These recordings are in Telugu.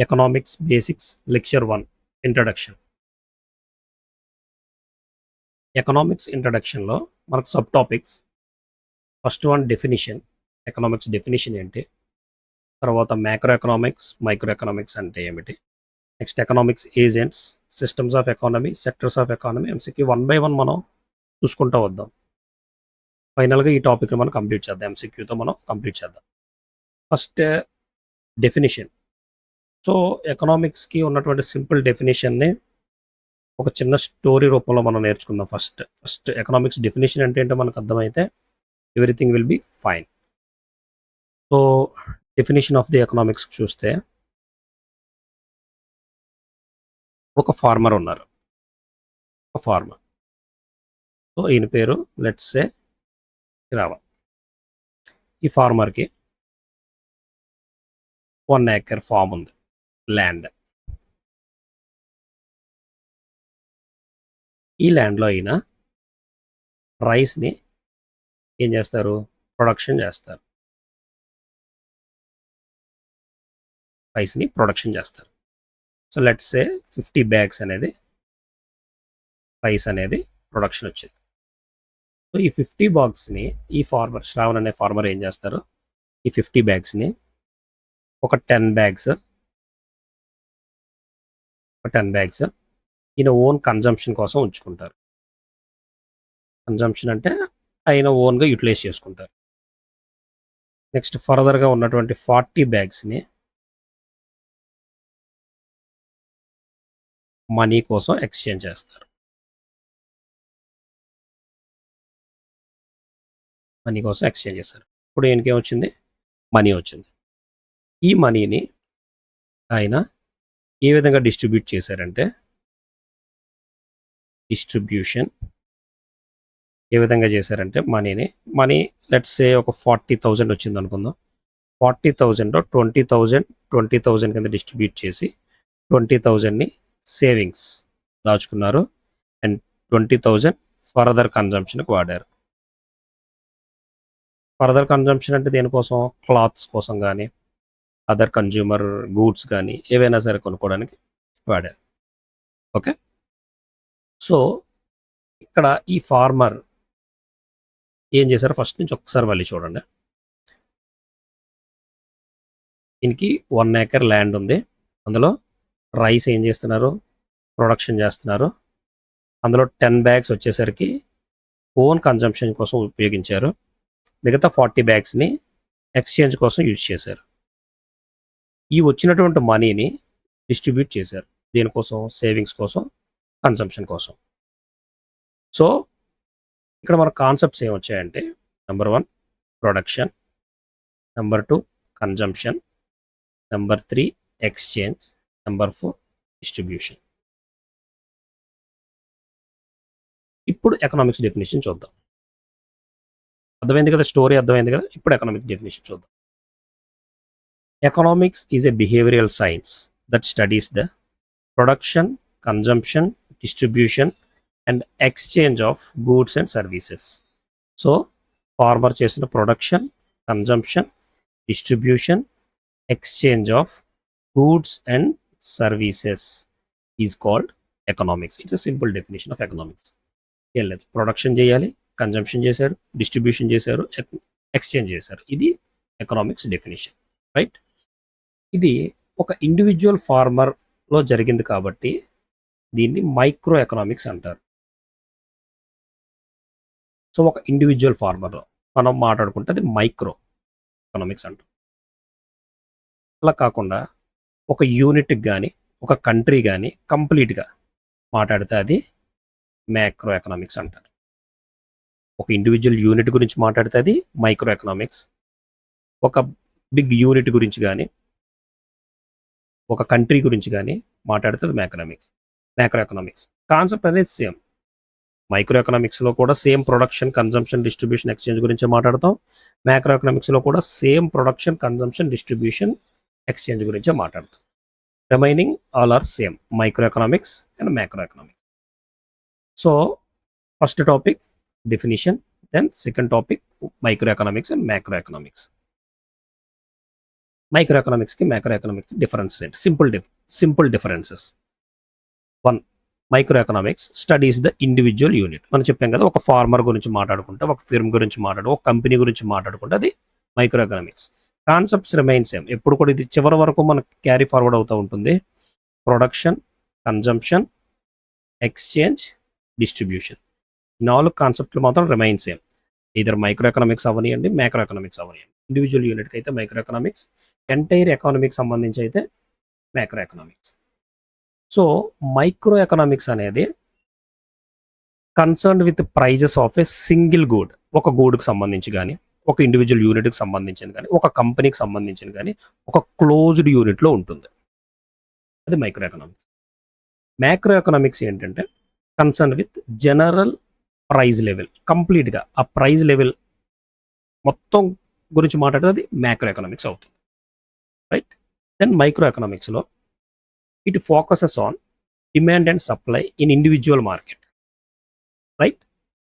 Economics basics lecture 1 introduction. Economics ఇంట్రడక్షన్లో మనకు subtopics. First one definition. Economics definition ఏంటి, తర్వాత మ్యాక్రో ఎకనామిక్స్, మైక్రో ఎకనామిక్స్ అంటే ఏమిటి, next economics agents, systems of economy, sectors of economy, MCQ 1 by 1 మనం చూసుకుంటూ వద్దాం. ఫైనల్గా ఈ టాపిక్ని మనం కంప్లీట్ చేద్దాం, ఎంసీక్యూతో మనం కంప్లీట్ చేద్దాం. First definition. సో ఎకనామిక్స్కి ఉన్నటువంటి సింపుల్ డెఫినేషన్ని ఒక చిన్న స్టోరీ రూపంలో మనం నేర్చుకుందాం. ఫస్ట్ ఎకనామిక్స్ డెఫినేషన్ అంటే ఏంటో మనకు అర్థమైతే everything will be fine. So definition of the economics చూస్తే, ఒక ఫార్మర్ ఉన్నారు. ఒక ఫార్మర్, సో ఈయన పేరు లెట్స్ సే రావా. ఈ ఫార్మర్కి 1 acre ఫామ్ ఉంది, ల్యాండ్. ఈ ల్యాండ్లో అయినా రైస్ని ఏం చేస్తారు, ప్రొడక్షన్ చేస్తారు. రైస్ని ప్రొడక్షన్ చేస్తారు. సో లెట్స్ సే 50 bags అనేది రైస్ అనేది ప్రొడక్షన్ వచ్చింది. సో ఈ 50 bagsని ఈ ఫార్మర్ శ్రావణ్ అనే ఫార్మర్ ఏం చేస్తారు, ఈ 50 bagsని ఒక 10 bags ఈయన ఓన్ కన్జంప్షన్ కోసం ఉంచుకుంటారు. కన్జంప్షన్ అంటే ఆయన ఓన్గా యూటిలైజ్ చేసుకుంటారు. నెక్స్ట్ ఫర్దర్గా ఉన్నటువంటి 40 bagsని మనీ కోసం ఎక్స్చేంజ్ చేస్తారు. ఇప్పుడు ఈయనకి ఏమొచ్చింది, మనీ వచ్చింది. ఈ మనీని ఆయన ఏ విధంగా డిస్ట్రిబ్యూట్ చేశారంటే, ఏ విధంగా చేశారంటే మనీ లెట్స్ సే ఒక 40,000 వచ్చింది అనుకుందాం. 40,000లో 20,000 కింద డిస్ట్రిబ్యూట్ చేసి 20,000ని సేవింగ్స్ దాచుకున్నారు అండ్ 20,000 ఫర్దర్ కన్జంప్షన్కి వాడారు. ఫర్దర్ కన్జంప్షన్ అంటే దేనికోసం, క్లాత్స్ కోసం కానీ అదర్ కన్జ్యూమర్ గూడ్స్ కానీ ఏవైనా సరే కొనుక్కోవడానికి వాడారు. ఓకే, సో ఇక్కడ ఈ ఫార్మర్ ఏం చేశారు, ఫస్ట్ నుంచి ఒకసారి మళ్ళీ చూడండి. దీనికి 1 acre ల్యాండ్ ఉంది. అందులో రైస్ ఏం చేస్తున్నారు, ప్రొడక్షన్ చేస్తున్నారు. అందులో 10 bags వచ్చేసరికి ఓన్ కన్జంప్షన్ కోసం ఉపయోగించారు. మిగతా 40 bagsని ఎక్స్చేంజ్ కోసం యూజ్ చేశారు. ఈ వచ్చినటువంటి మనీని డిస్ట్రిబ్యూట్ చేశారు. దీనికోసం, సేవింగ్స్ కోసం, కన్జంప్షన్ కోసం. సో ఇక్కడ మన కాన్సెప్ట్స్ ఏమొచ్చాయంటే, number 1 production, number 2 consumption, number 3 exchange, number 4 distribution. ఇప్పుడు ఎకనామిక్స్ డెఫినేషన్ చూద్దాం. అర్థమైంది కదా, స్టోరీ అర్థమైంది కదా. ఇప్పుడు ఎకనామిక్స్ డెఫినేషన్ చూద్దాం. Economics is a behavioural science that studies the production, consumption, distribution and exchange of goods and services. So farmer చేసిన production, consumption, distribution, exchange of goods and services is called economics. It's a simple definition of economics. ఏం లేదు, ప్రొడక్షన్ చేయాలి, కన్జంప్షన్ చేశారు, డిస్ట్రిబ్యూషన్ చేశారు, ఎక్స్చేంజ్ చేశారు. ఇది ఎకనామిక్స్ డెఫినేషన్, రైట్. ఇది ఒక ఇండివిజువల్ ఫార్మర్లో జరిగింది కాబట్టి దీన్ని మైక్రో ఎకనామిక్స్ అంటారు. సో ఒక ఇండివిజువల్ ఫార్మర్లో మనం మాట్లాడుకుంటే అది మైక్రో ఎకనామిక్స్ అంటాం. అలా కాకుండా ఒక యూనిట్కి కానీ, ఒక కంట్రీ కానీ కంప్లీట్గా మాట్లాడితే అది మ్యాక్రో ఎకనామిక్స్ అంటారు. ఒక ఇండివిజువల్ యూనిట్ గురించి మాట్లాడితే అది మైక్రో ఎకనామిక్స్. ఒక బిగ్ యూనిట్ గురించి కానీ, ఒక కంట్రీ గురించి కానీ మాట్లాడితే అది మ్యాక్రో ఎకనామిక్స్. కాన్సెప్ట్ అనేది సేమ్. మైక్రో ఎకనామిక్స్లో కూడా same production, consumption, distribution, exchange గురించి మాట్లాడతాం. మ్యాక్రో ఎకనామిక్స్లో కూడా same production, consumption, distribution, exchange గురించే మాట్లాడతాం. Remaining all are same, micro economics and macro economics. So first topic definition, then second topic micro economics and macro economics. Micro ఎకనామిక్స్కి మైక్రో ఎకనామిక్స్ డిఫరెన్స్ ఏంటి? Simple differences. 1, micro economics studies the individual unit. మనం చెప్పాం కదా, ఒక ఫార్మర్ గురించి మాట్లాడుకుంటే, ఒక ఫిర్మ్ గురించి ఒక కంపెనీ గురించి మాట్లాడుకుంటే అది micro economics. Concepts remain same. ఎప్పుడు కూడా ఇది చివరి వరకు మనకు క్యారీ ఫార్వర్డ్ అవుతూ ఉంటుంది. Production, consumption, exchange, distribution. 4 కాన్సెప్ట్లు మాత్రం రిమైన్ సేమ్. ఇద్దరు మైక్రో ఎకనామిక్స్ అవనియండి, మైక్రో ఎకనామిక్స్ అవనియండి. ఇండివిజువల్ యూనిట్కి అయితే మైక్రో ఎకనామిక్స్, ఎంటైర్ ఎకానమీకి సంబంధించి అయితే micro economics. So micro economics అనేది concern with prices of a single good. ఒక గూడ్కి సంబంధించి కానీ, ఒక ఇండివిజువల్ యూనిట్కి సంబంధించింది కానీ, ఒక కంపెనీకి సంబంధించింది కానీ, ఒక క్లోజ్డ్ యూనిట్లో ఉంటుంది. అది మైక్రో ఎకనామిక్స్. మ్యాక్రో ఎకనామిక్స్ ఏంటంటే concern with general price level. కంప్లీట్గా ఆ ప్రైజ్ లెవెల్ మొత్తం గురించి మాట్లాడితే అది మ్యాక్రో ఎకనామిక్స్ అవుతుంది. రైట్. దెన్ మైక్రో ఎకనామిక్స్లో it focuses on demand and supply in individual market. Right.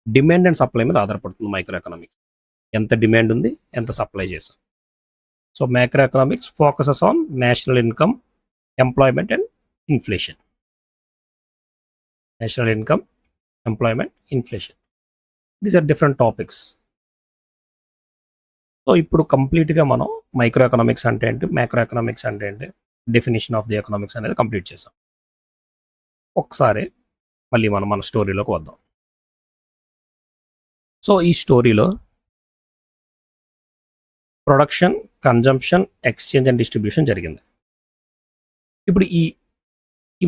Demand and supply మీద ఆధారపడుతుంది మైక్రో ఎకనామిక్స్. ఎంత డిమాండ్ ఉంది, ఎంత సప్లై చేసాం. So micro economics focuses on national income, employment and inflation. National income, employment, inflation. These are different topics. So ఇప్పుడు కంప్లీట్గా మనం మైక్రో ఎకనామిక్స్ అంటే ఏంటి, మైక్రో ఎకనామిక్స్ అంటే ఏంటి, డెఫినేషన్ ఆఫ్ ది ఎకనామిక్స్ అనేది కంప్లీట్ చేసాం. ఒకసారి మళ్ళీ మనం మన స్టోరీలోకి వద్దాం. సో ఈ స్టోరీలో production, consumption, exchange and distribution జరిగింది. ఇప్పుడు ఈ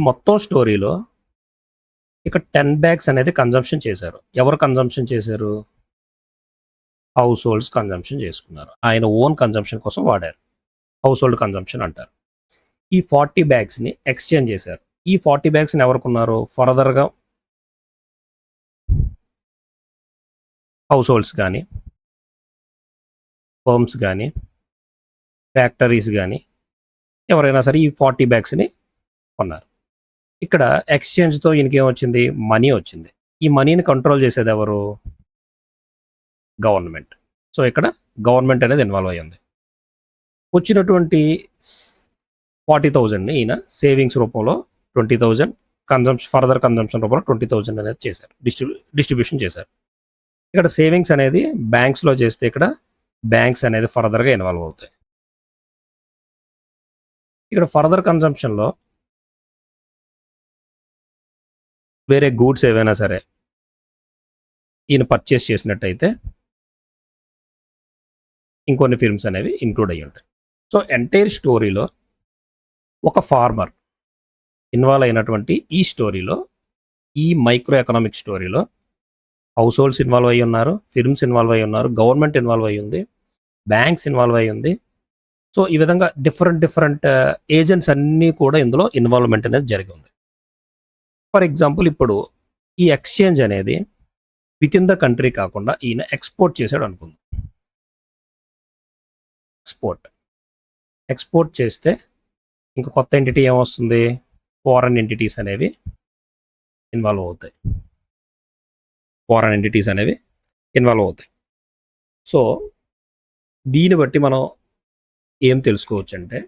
మొత్తం స్టోరీలో ఇక్కడ 10 bags అనేది కన్జంప్షన్ చేశారు. ఎవరు కన్జంప్షన్ చేశారు? హౌస్ హోల్డ్స్ కన్జంప్షన్ చేసుకున్నారు. ఆయన ఓన్ కన్జంప్షన్ కోసం వాడారు. హౌస్ హోల్డ్ కన్జంప్షన్ అంటారు. ఈ 40 bagsని ఎక్స్చేంజ్ చేశారు. ఈ 40 bagsని ఎవరు కొన్నారు? ఫర్దర్గా హౌస్ హోల్డ్స్ కానీ, ఫర్మ్స్ కానీ, ఫ్యాక్టరీస్ కానీ, ఎవరైనా సరే ఈ 40 bagsని కొన్నారు. ఇక్కడ ఎక్స్చేంజ్తో ఈయనకేమొచ్చింది? మనీ వచ్చింది. ఈ మనీని కంట్రోల్ చేసేది ఎవరు? గవర్నమెంట్. సో ఇక్కడ గవర్నమెంట్ అనేది ఇన్వాల్వ్ అయ్యింది. వచ్చినటువంటి 40,000ని ఈయన సేవింగ్స్ రూపంలో 20,000, ఫర్దర్ కన్జంప్షన్ రూపంలో 20,000 అనేది చేశారు, డిస్ట్రిబ్యూషన్ చేశారు. ఇక్కడ సేవింగ్స్ అనేది బ్యాంక్స్లో చేస్తే ఇక్కడ బ్యాంక్స్ అనేది ఫర్దర్గా ఇన్వాల్వ్ అవుతాయి. ఇక్కడ ఫర్దర్ కన్జంప్షన్లో వేరే గూడ్స్ ఏవైనా సరే ఈయన పర్చేస్ చేసినట్టయితే ఇంకొన్ని ఫిర్మ్స్ అనేవి ఇంక్లూడ్ అయ్యి ఉంటాయి. సో ఎంటైర్ స్టోరీలో ఒక ఫార్మర్ ఇన్వాల్వ్ అయినటువంటి ఈ స్టోరీలో, ఈ మైక్రో ఎకనామిక్ స్టోరీలో హౌస్ హోల్డ్స్ ఇన్వాల్వ్ అయ్యి ఉన్నారు, ఫిర్మ్స్ ఇన్వాల్వ్ అయ్యి ఉన్నారు, గవర్నమెంట్ ఇన్వాల్వ్ అయ్యి ఉంది, బ్యాంక్స్ ఇన్వాల్వ్ అయ్యి ఉంది. సో ఈ విధంగా డిఫరెంట్ ఏజెంట్స్ అన్నీ కూడా ఇందులో ఇన్వాల్వ్మెంట్ అనేది జరిగి ఉంది. ఫర్ ఎగ్జాంపుల్ ఇప్పుడు ఈ ఎక్స్చేంజ్ అనేది విత్ ఇన్ ద కంట్రీ కాకుండా ఈయన ఎక్స్పోర్ట్ చేశాడు అనుకుందాం. ఎక్స్పోర్ట్ చేస్తే ఇంకా కొత్త ఎంటిటీ ఏమొస్తుంది? ఫారెన్ ఎంటిటీస్ అనేవి ఇన్వాల్వ్ అవుతాయి. సో దీన్ని బట్టి మనం ఏం తెలుసుకోవచ్చు అంటే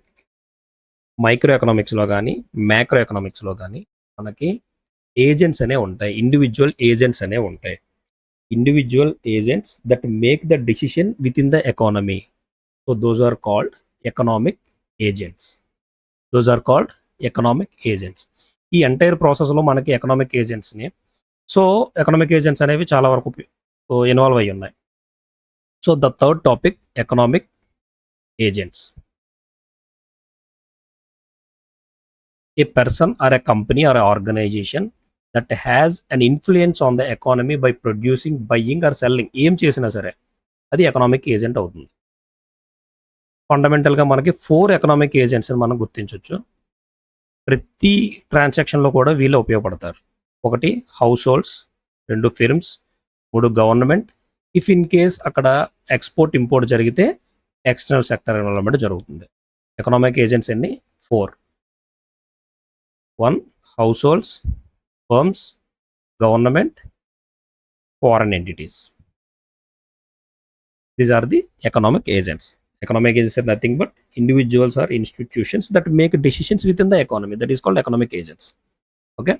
మైక్రో ఎకనామిక్స్లో కానీ, మ్యాక్రో ఎకనామిక్స్లో కానీ మనకి ఏజెంట్స్ అనేవి ఉంటాయి, ఇండివిజువల్ ఏజెంట్స్ అనేవి ఉంటాయి. Individual agents that make the decision within the economy. So those are called economic agents. ఈ ఎంటైర్ ప్రాసెస్లో మనకి ఎకనామిక్ ఏజెంట్స్ అనేవి చాలా వరకు ఇన్వాల్వ్ అయ్యి ఉన్నాయి. So the third topic, economic agents. A person or a company or an organization that has an influence on the economy by producing, buying or selling, ఏం చేసినా సరే అది ఎకనామిక్ ఏజెంట్ అవుతుంది. ఫండమెంటల్గా మనకి 4 ఎకనామిక్ ఏజెంట్స్ అని మనం గుర్తించవచ్చు. ప్రతి ట్రాన్సాక్షన్లో కూడా వీళ్ళే ఉపయోగపడతారు. 1 house holds, 2 ఫిర్మ్స్, 3 government. If in case అక్కడ ఎక్స్పోర్ట్ ఇంపోర్ట్ జరిగితే ఎక్స్టర్నల్ సెక్టర్ ఇన్వాల్వ్మెంట్ జరుగుతుంది. ఎకనామిక్ ఏజెంట్స్ ఎన్ని? 4. 1 households, firms, government, foreign entities. These are the economic agents. Economic agents are nothing but individuals or institutions that make decisions within the economy. That is called economic agents. Okay,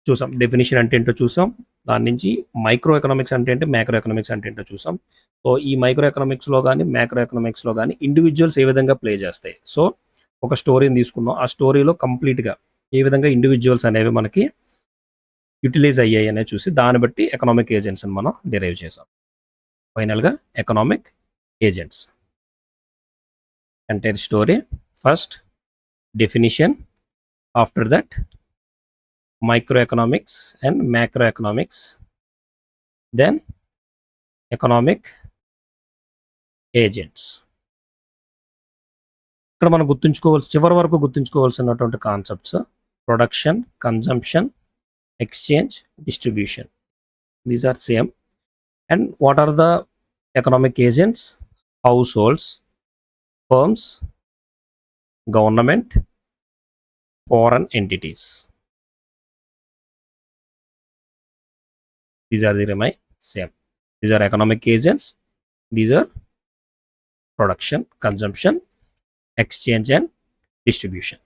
చూసాం డెఫినేషన్ అంటే ఏంటో చూసాం. దాని నుంచి మైక్రో ఎకనామిక్స్ అంటే ఏంటి, మ్యాక్రో ఎకనామిక్స్ అంటే ఏంటో చూసాం. సో ఈ మైక్రో ఎకనామిక్స్లో కానీ మ్యాక్రో ఎకనామిక్స్లో కానీ ఇండివిజువల్స్ ఏ విధంగా ప్లే చేస్తాయి. సో ఒక స్టోరీని తీసుకున్నాం, ఆ స్టోరీలో కంప్లీట్గా ఏ విధంగా ఇండివిజువల్స్ అనేవి మనకి యూటిలైజ్ అయ్యాయి అనేది చూసి దాన్ని బట్టి ఎకనామిక్ ఏజెంట్స్ అని మనం డిరైవ్ చేసాం. ఫైనల్గా economic agents entire story, first definition, after that microeconomics and macroeconomics, then economic agents. ఇక్కడ మనం చివరి వరకు గుర్తుంచుకోవాల్సినటువంటి concepts production, consumption, exchange, distribution. These are same. And what are the economic agents? Households, firms, government, foreign entities. These are the remain same. These are economic agents. These are production, consumption, exchange and distribution.